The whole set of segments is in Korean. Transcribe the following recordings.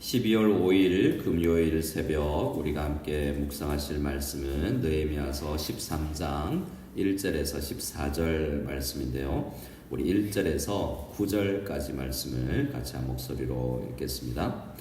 12월 5일 금요일 새벽 우리가 함께 묵상하실 말씀은 느헤미야서 13장 1절에서 14절 말씀인데요. 우리 1절에서 9절까지 말씀을 같이 한 목소리로 읽겠습니다.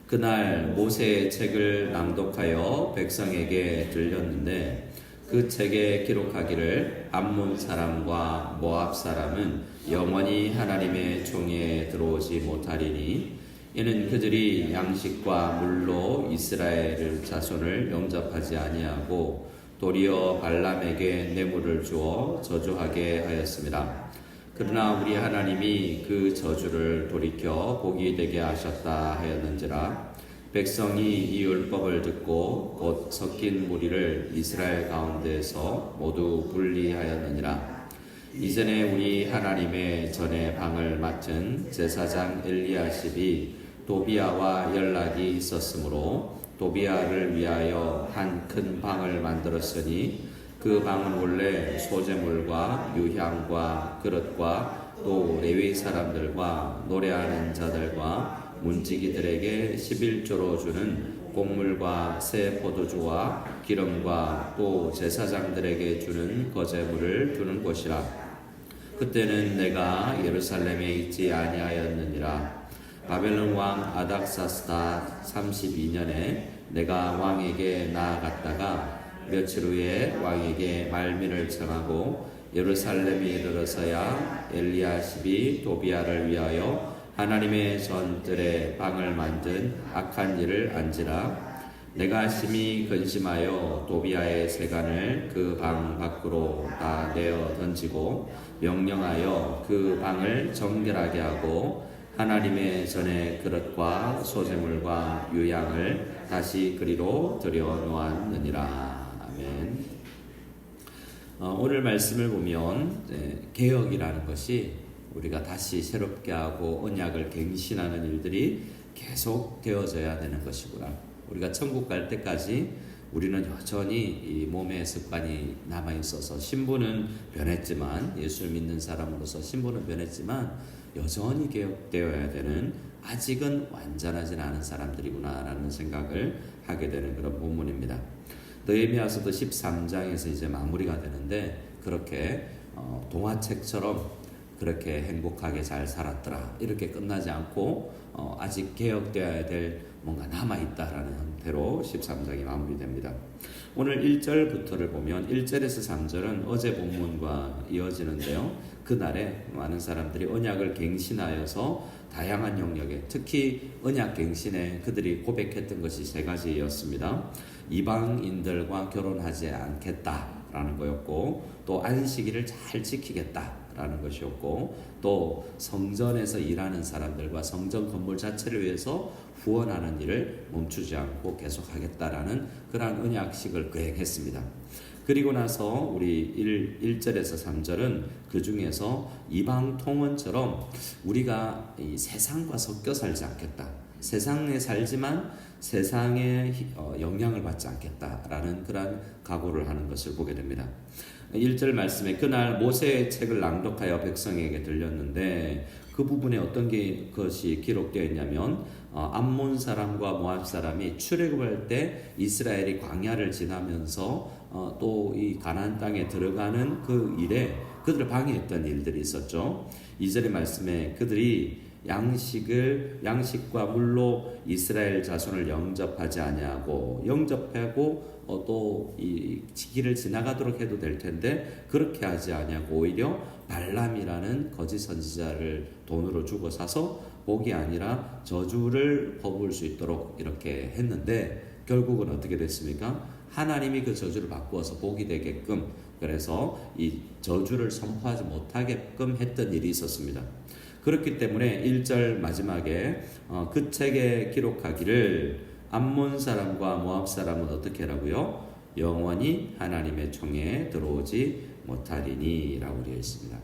그날 모세의 책을 낭독하여 백성에게 들렸는데 그 책에 기록하기를 암몬 사람과 모압 사람은 영원히 하나님의 총에 들어오지 못하리니 이는 그들이 양식과 물로 이스라엘 자손을 영접하지 아니하고 도리어 발람에게 뇌물을 주어 저주하게 하였습니다. 그러나 우리 하나님이 그 저주를 돌이켜 복이 되게 하셨다 하였는지라. 백성이 이 율법을 듣고 곧 섞인 무리를 이스라엘 가운데에서 모두 분리하였느니라. 이전에 우리 하나님의 전에 방을 맡은 제사장 엘리야십이 도비아와 연락이 있었으므로 도비아를 위하여 한 큰 방을 만들었으니 그 방은 원래 소재물과 유향과 그릇과 또 레위 사람들과 노래하는 자들과 문지기들에게 11조로 주는 곡물과 새 포도주와 기름과 또 제사장들에게 주는 거제물을 두는 곳이라. 그때는 내가 예루살렘에 있지 아니하였느니라. 바벨론 왕 아닥사스다 32년에 내가 왕에게 나아갔다가 며칠 후에 왕에게 말미를 청하고 예루살렘에 이르러서야 엘리야십이 도비아를 위하여 하나님의 전뜰에 방을 만든 악한 일을 안지라. 내가 심히 근심하여 도비아의 세간을 그 방 밖으로 다 내어 던지고 명령하여 그 방을 정결하게 하고 하나님의 전에 그릇과 소재물과 유향을 다시 그리로 들여놓았느니라. 아멘. 오늘 말씀을 보면 개혁이라는 것이 우리가 다시 새롭게 하고 언약을 갱신하는 일들이 계속 되어져야 되는 것이구나. 우리가 천국 갈 때까지 우리는 여전히 이 몸의 습관이 남아있어서 신분은 변했지만, 예수를 믿는 사람으로서 신분은 변했지만 여전히 개혁되어야 되는, 아직은 완전하진 않은 사람들이구나 라는 생각을 하게 되는 그런 본문입니다. 느헤미야서도 13장에서 이제 마무리가 되는데, 그렇게 동화책처럼 그렇게 행복하게 잘 살았더라 이렇게 끝나지 않고 아직 개혁되어야 될 뭔가 남아있다라는 형태로 13장이 마무리됩니다. 오늘 1절부터를 보면 1절에서 3절은 어제 본문과 이어지는데요. 그날에 많은 사람들이 언약을 갱신하여서 다양한 영역에, 특히 언약 갱신에 그들이 고백했던 것이 세 가지였습니다. 이방인들과 결혼하지 않겠다라는 거였고, 또 안식일을 잘 지키겠다라는 것이었고, 또 성전에서 일하는 사람들과 성전 건물 자체를 위해서 후원하는 일을 멈추지 않고 계속하겠다라는 그러한 언약식을 거행했습니다. 그리고 나서 우리 1절에서 3절은 그 중에서 이방 통원처럼 우리가 이 세상과 섞여 살지 않겠다, 세상에 살지만 세상에 영향을 받지 않겠다라는 그런 각오를 하는 것을 보게 됩니다. 1절 말씀에 그날 모세의 책을 낭독하여 백성에게 들렸는데, 그 부분에 어떤 것이 기록되어 있냐면 암몬 사람과 모압 사람이 출애굽할 때 이스라엘이 광야를 지나면서 또 이 가나안 땅에 들어가는 그 일에 그들을 방해했던 일들이 있었죠. 2절의 말씀에 그들이 양식과 물로 이스라엘 자손을 영접하지 아니하고, 영접하고 또 이 길을 지나가도록 해도 될 텐데 그렇게 하지 아니하고 오히려 발람이라는 거짓 선지자를 돈으로 주고 사서 복이 아니라 저주를 퍼부을 수 있도록 이렇게 했는데, 결국은 어떻게 됐습니까? 하나님이 그 저주를 바꾸어서 복이 되게끔, 그래서 이 저주를 선포하지 못하게끔 했던 일이 있었습니다. 그렇기 때문에 1절 마지막에 그 책에 기록하기를 암몬 사람과 모압 사람은 어떻게 하라고요? 영원히 하나님의 총에 들어오지 못하리니 라고 되어 있습니다.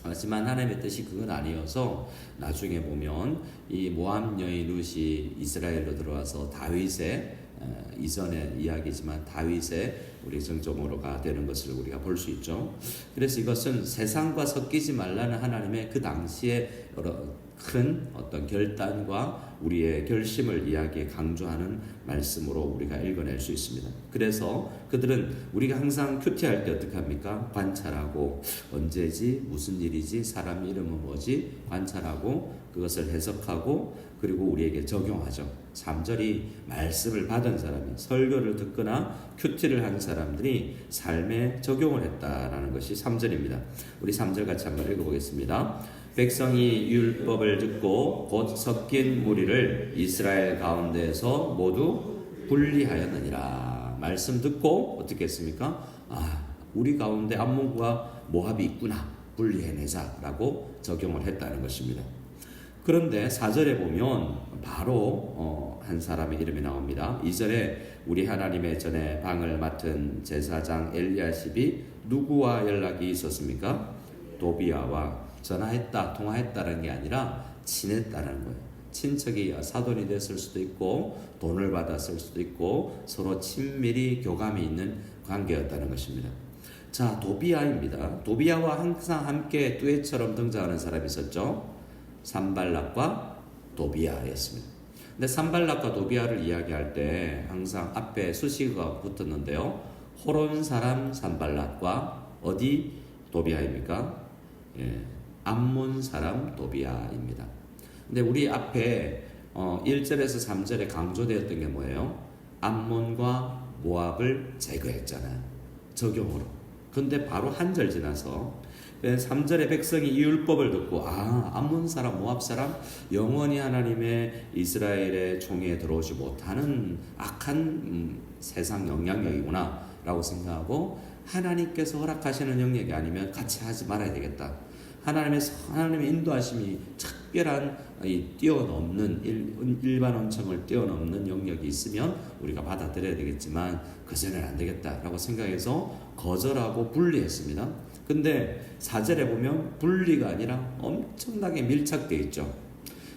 하지만 하나님의 뜻이 그건 아니어서 나중에 보면 이 모압 여인 룻이 이스라엘로 들어와서 다윗의, 이전의 이야기지만 다윗의 우리 정조모로가 되는 것을 우리가 볼 수 있죠. 그래서 이것은 세상과 섞이지 말라는 하나님의 그 당시에 여러 큰 어떤 결단과 우리의 결심을 강조하는 말씀으로 우리가 읽어낼 수 있습니다. 그래서 그들은 우리가 항상 큐티할 때 어떻게 합니까? 관찰하고 언제지? 무슨 일이지? 사람 이름은 뭐지? 관찰하고 그것을 해석하고 그리고 우리에게 적용하죠. 3절이 말씀을 받은 사람이 설교를 듣거나 큐티를 한 사람들이 삶에 적용을 했다라는 것이 3절입니다. 우리 3절 같이 한번 읽어보겠습니다. 백성이 율법을 듣고 곧 섞인 무리를 이스라엘 가운데에서 모두 분리하였느니라. 말씀 듣고 어떻게 했습니까? 우리 가운데 암몬과 모압이 있구나. 분리해내자라고 적용을 했다는 것입니다. 그런데 4절에 보면 바로 한 사람의 이름이 나옵니다. 2절에 우리 하나님의 전에 방을 맡은 제사장 엘리야십이 누구와 연락이 있었습니까? 도비야와 전화했다, 통화했다는 게 아니라 친했다는 거예요. 친척이 사돈이 됐을 수도 있고 돈을 받았을 수도 있고 서로 친밀히 교감이 있는 관계였다는 것입니다. 자, 도비야입니다. 도비야와 항상 함께 듀엣처럼 등장하는 사람이 있었죠. 산발락과 도비야였습니다. 근데 산발락과 도비야를 이야기할 때 항상 앞에 수식어가 붙었는데요. 호론 사람 산발락과 어디 도비야입니까? 암몬 사람 도비야입니다. 근데 우리 앞에 1절에서 3절에 강조되었던 게 뭐예요? 암몬과 모압을 제거했잖아요. 적용으로. 근데 바로 한 절 지나서 3절의 백성이 이 율법을 듣고 암몬 사람 모압 사람 영원히 하나님의 이스라엘의 총에 들어오지 못하는 악한 세상 영향력이구나 라고 생각하고 하나님께서 허락하시는 영역이 아니면 같이 하지 말아야 되겠다. 하나님의 인도하심이 특별한 뛰어넘는 일반 원청을 뛰어넘는 영역이 있으면 우리가 받아들여야 되겠지만 그전에는 안 되겠다라고 생각해서 거절하고 분리했습니다. 근데 4절에 보면 분리가 아니라 엄청나게 밀착되어 있죠.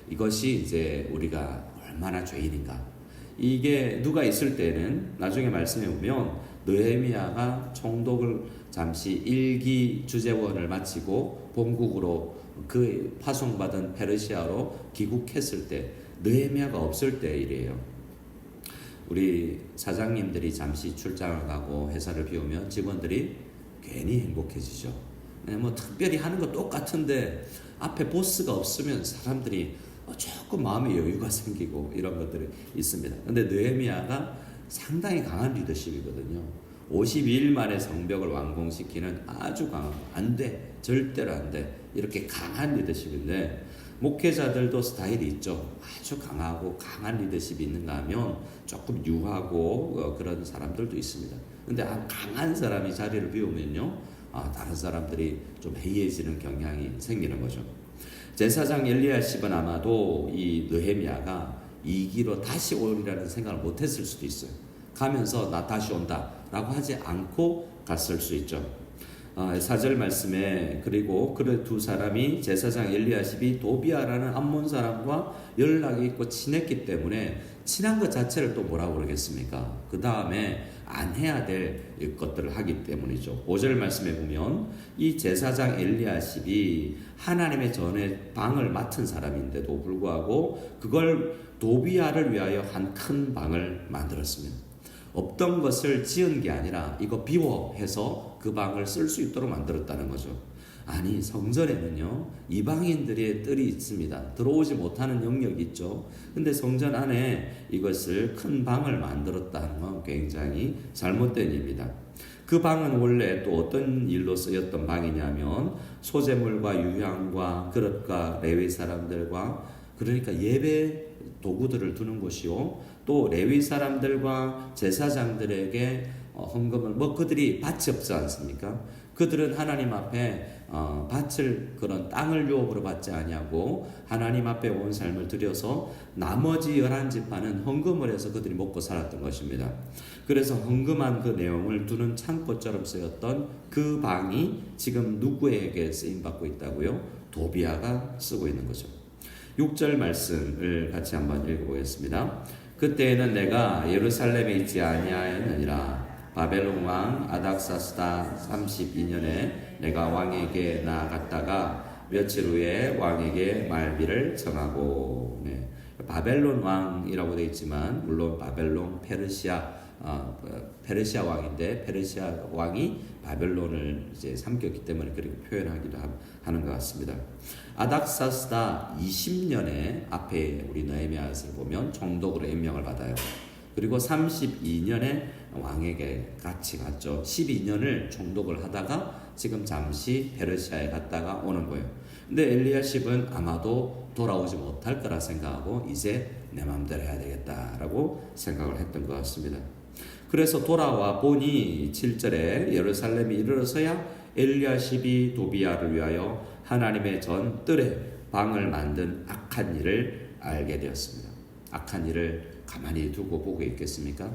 이것이 이제 우리가 얼마나 죄인인가. 이게 누가 있을 때는 나중에 말씀해 보면 느헤미야가 총독을 잠시 일기 주재원을 마치고 본국으로 그 파송받은 페르시아로 귀국했을 때 느헤미야가 없을 때 일이에요. 우리 사장님들이 잠시 출장을 가고 회사를 비우면 직원들이 괜히 행복해지죠. 뭐 특별히 하는 거 똑같은데 앞에 보스가 없으면 사람들이 조금 마음의 여유가 생기고 이런 것들이 있습니다. 근데 느헤미야가 상당히 강한 리더십이거든요. 52일 만에 성벽을 완공시키는 아주 강한, 안 돼, 절대로 안 돼, 이렇게 강한 리더십인데 목회자들도 스타일이 있죠. 아주 강하고 강한 리더십이 있는가 하면 조금 유하고 그런 사람들도 있습니다. 근데 강한 사람이 자리를 비우면요, 다른 사람들이 좀 해이해지는 경향이 생기는 거죠. 제사장 엘리야십은 아마도 이 느헤미야가 2기로 다시 오리라는 생각을 못했을 수도 있어요. 가면서 나 다시 온다 라고 하지 않고 갔을 수 있죠. 4절 말씀에 그리고 그 두 사람이 제사장 엘리야십이 도비야라는 암몬 사람과 연락이 있고 친했기 때문에 친한 것 자체를 또 뭐라고 그러겠습니까? 그 다음에 안 해야 될 것들을 하기 때문이죠. 5절 말씀에 보면 이 제사장 엘리야십이 하나님의 전에 방을 맡은 사람인데도 불구하고 그걸 도비야를 위하여 한 큰 방을 만들었습니다. 없던 것을 지은 게 아니라 이거 비워 해서 그 방을 쓸 수 있도록 만들었다는 거죠. 아니, 성전에는요 이방인들의 뜰이 있습니다. 들어오지 못하는 영역이 있죠. 근데 성전 안에 이것을 큰 방을 만들었다는 건 굉장히 잘못된 일입니다. 그 방은 원래 또 어떤 일로 쓰였던 방이냐면 소재물과 유향과 그릇과 레위 사람들과 그러니까 예배 도구들을 두는 곳이요, 또 레위 사람들과 제사장들에게 헌금을 그들이 밭이 없지 않습니까? 그들은 하나님 앞에 밭을 그런 땅을 유업으로 받지 아니하고 하나님 앞에 온 삶을 들여서 나머지 11지파는 헌금을 해서 그들이 먹고 살았던 것입니다. 그래서 헌금한 그 내용을 두는 창고처럼 쓰였던 그 방이 지금 누구에게 쓰임받고 있다고요? 도비야가 쓰고 있는 거죠. 6절 말씀을 같이 한번 읽어보겠습니다. 그때에는 내가 예루살렘에 있지 아니하였느니라. 바벨론 왕 아닥사스다 32년에 내가 왕에게 나아갔다가 며칠 후에 왕에게 말비를 정하고. 네. 바벨론 왕이라고 되어 있지만 물론 바벨론 페르시아 왕인데 페르시아 왕이 바벨론을 이제 삼켰기 때문에 그렇게 표현하기도 하는 것 같습니다. 아닥사스다 20년에 앞에 우리 느헤미야서를 보면 총독으로 임명을 받아요. 그리고 32년에 왕에게 같이 갔죠. 12년을 총독을 하다가 지금 잠시 페르시아에 갔다가 오는 거예요. 근데 엘리야십은 아마도 돌아오지 못할 거라 생각하고 이제 내 마음대로 해야 되겠다라고 생각을 했던 것 같습니다. 그래서 돌아와 보니 7절에 예루살렘에 이르러서야 엘리야십이 도비야를 위하여 하나님의 전 뜰에 방을 만든 악한 일을 알게 되었습니다. 악한 일을 가만히 두고 보고 있겠습니까?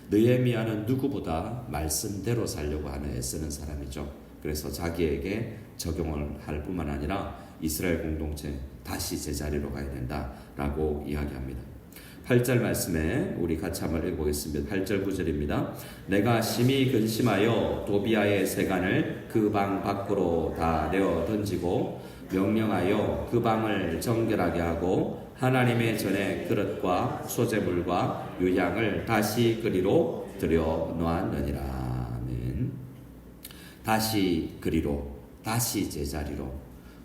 느헤미야는 누구보다 말씀대로 살려고 하는 애쓰는 사람이죠. 그래서 자기에게 적용을 할 뿐만 아니라 이스라엘 공동체 다시 제자리로 가야 된다라고 이야기합니다. 8절 말씀에 우리 같이 한번 읽어보겠습니다. 8절 9절입니다. 내가 심히 근심하여 도비야의 세간을 그 방 밖으로 다 내어 던지고 명령하여 그 방을 정결하게 하고 하나님의 전에 그릇과 소재물과 유향을 다시 그리로 들여 놓았느니라. 아멘. 다시 그리로, 다시 제자리로.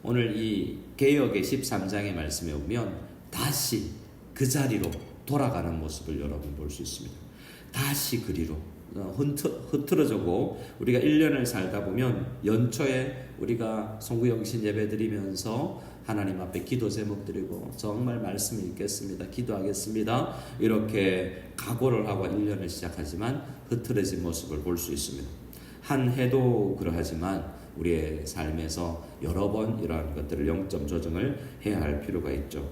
오늘 이 개역의 13장의 말씀에 보면 다시 그 자리로 돌아가는 모습을 여러분 볼 수 있습니다. 다시 그리로 흐트러져고 우리가 1년을 살다 보면 연초에 우리가 송구영신 예배 드리면서 하나님 앞에 기도 제목 드리고 정말 말씀 읽겠습니다. 기도하겠습니다. 이렇게 각오를 하고 1년을 시작하지만 흐트러진 모습을 볼 수 있습니다. 한 해도 그러하지만 우리의 삶에서 여러 번 이러한 것들을 영점 조정을 해야 할 필요가 있죠.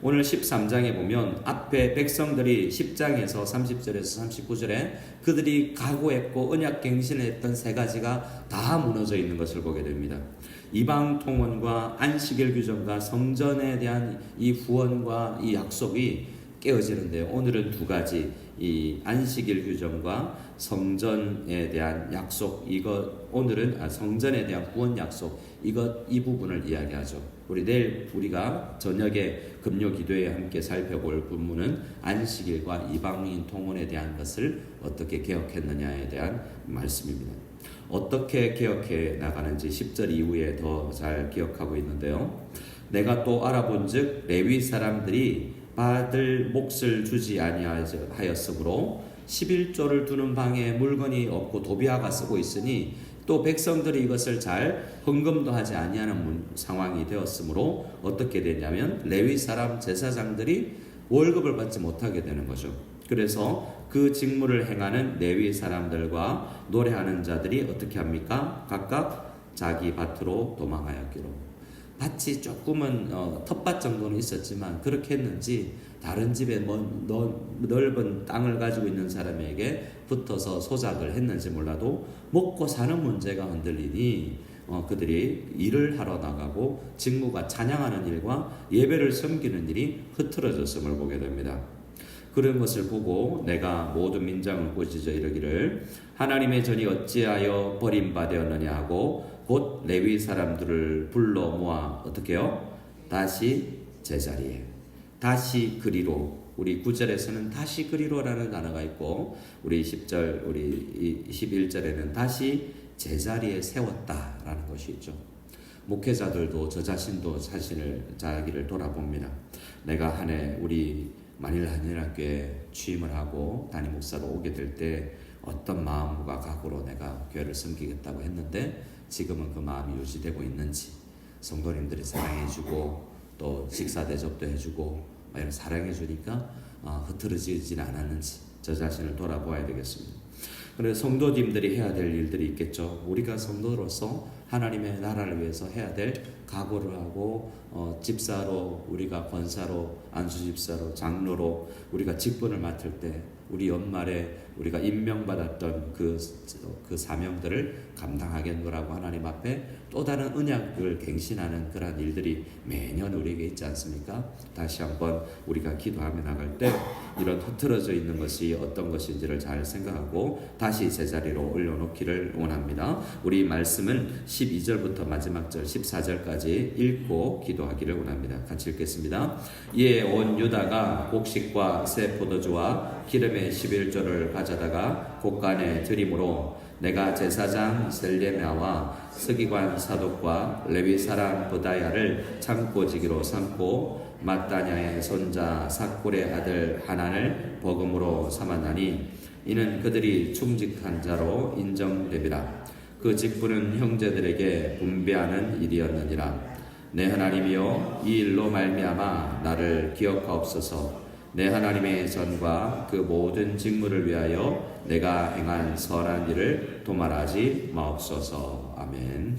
오늘 13장에 보면 앞에 백성들이 10장에서 30절에서 39절에 그들이 각오했고 언약 갱신했던 세 가지가 다 무너져 있는 것을 보게 됩니다. 이방 통혼과 안식일 규정과 성전에 대한 이 후원과 이 약속이 깨어지는데요. 오늘은 두 가지, 이 안식일 규정과 성전에 대한 약속, 오늘은 성전에 대한 후원 약속, 이 부분을 이야기하죠. 우리 내일 우리가 저녁에 금요 기도에 함께 살펴볼 본문은 안식일과 이방인 통혼에 대한 것을 어떻게 개혁했느냐에 대한 말씀입니다. 어떻게 개혁해 나가는지 10절 이후에 더 잘 기억하고 있는데요. 내가 또 알아본즉 레위 사람들이 받을 몫을 주지 아니하였으므로 11조를 두는 방에 물건이 없고 도비야가 쓰고 있으니 또 백성들이 이것을 잘 헌금도 하지 아니하는 상황이 되었으므로 어떻게 되냐면 레위 사람 제사장들이 월급을 받지 못하게 되는 거죠. 그래서 그 직무를 행하는 레위 사람들과 노래하는 자들이 어떻게 합니까? 각각 자기 밭으로 도망하였기로. 밭이 조금은 텃밭 정도는 있었지만 그렇게 했는지 다른 집에 넓은 땅을 가지고 있는 사람에게 붙어서 소작을 했는지 몰라도 먹고 사는 문제가 흔들리니 그들이 일을 하러 나가고 직무가 찬양하는 일과 예배를 섬기는 일이 흐트러졌음을 보게 됩니다. 그런 것을 보고 내가 모든 민장을 꾸짖어 이르기를 하나님의 전이 어찌하여 버림받았느냐 하고 곧 레위 사람들을 불러 모아 어떻게 해요? 다시 제자리에, 다시 그리로. 우리 9절에서는 다시 그리로라는 단어가 있고 우리 10절, 우리 11절에는 다시 제자리에 세웠다라는 것이 있죠. 목회자들도 저 자신도 자기를 돌아봅니다. 내가 한 해 우리 만일 한일학교에 취임을 하고 담임 목사로 오게 될 때 어떤 마음과 각오로 내가 교회를 섬기겠다고 했는데 지금은 그 마음이 유지되고 있는지, 성도님들이 사랑해주고 또 식사 대접도 해주고 이런 사랑해주니까 흐트러지진 않았는지 저 자신을 돌아보아야 되겠습니다. 그래서 성도님들이 해야 될 일들이 있겠죠. 우리가 성도로서 하나님의 나라를 위해서 해야 될 각오를 하고 집사로, 우리가 권사로, 안수집사로, 장로로 우리가 직분을 맡을 때 우리 연말에 우리가 임명받았던 그 사명들을 감당하겠노라고 하나님 앞에 또 다른 언약을 갱신하는 그런 일들이 매년 우리에게 있지 않습니까? 다시 한번 우리가 기도하며 나갈 때 이런 흐트러져 있는 것이 어떤 것인지를 잘 생각하고 다시 제자리로 올려놓기를 원합니다. 우리 말씀은 12절부터 마지막 절 14절까지 읽고 기도하기를 원합니다. 같이 읽겠습니다. 이에 온 유다가 곡식과 새 포도주와 기름의 11조를 가져다가 곳간에 드림으로 내가 제사장 셀레미야와 서기관 사독과 레위 사람 브다야를 창고지기로 삼고 마따냐의 손자 삭골의 아들 하난을 버금으로 삼았나니 이는 그들이 충직한 자로 인정되리라. 그 직분은 형제들에게 분배하는 일이었느니라. 내 하나님이여 이 일로 말미암아 나를 기억하옵소서. 내 하나님의 전과 그 모든 직무를 위하여 내가 행한 선한 일을 도말하지 마옵소서. 아멘.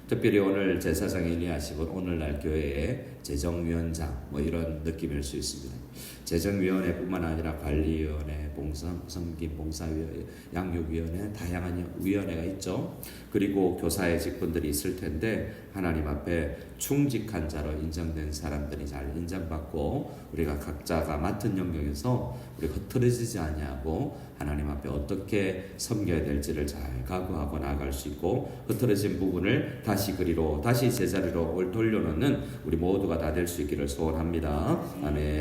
특별히 오늘 제사장이 하시고 오늘날 교회의 재정위원장 이런 느낌일 수 있습니다. 재정위원회뿐만 아니라 관리위원회, 섬김 봉사위원회, 양육위원회, 다양한 위원회가 있죠. 그리고 교사의 직분들이 있을 텐데 하나님 앞에 충직한 자로 인정된 사람들이 잘 인정받고 우리가 각자가 맡은 영역에서 우리가 흐트러지지 아니하고 하나님 앞에 어떻게 섬겨야 될지를 잘 각오하고 나아갈 수 있고 흐트러진 부분을 다시 그리로 다시 제자리로 돌려놓는 우리 모두가 다 될 수 있기를 소원합니다. 아멘.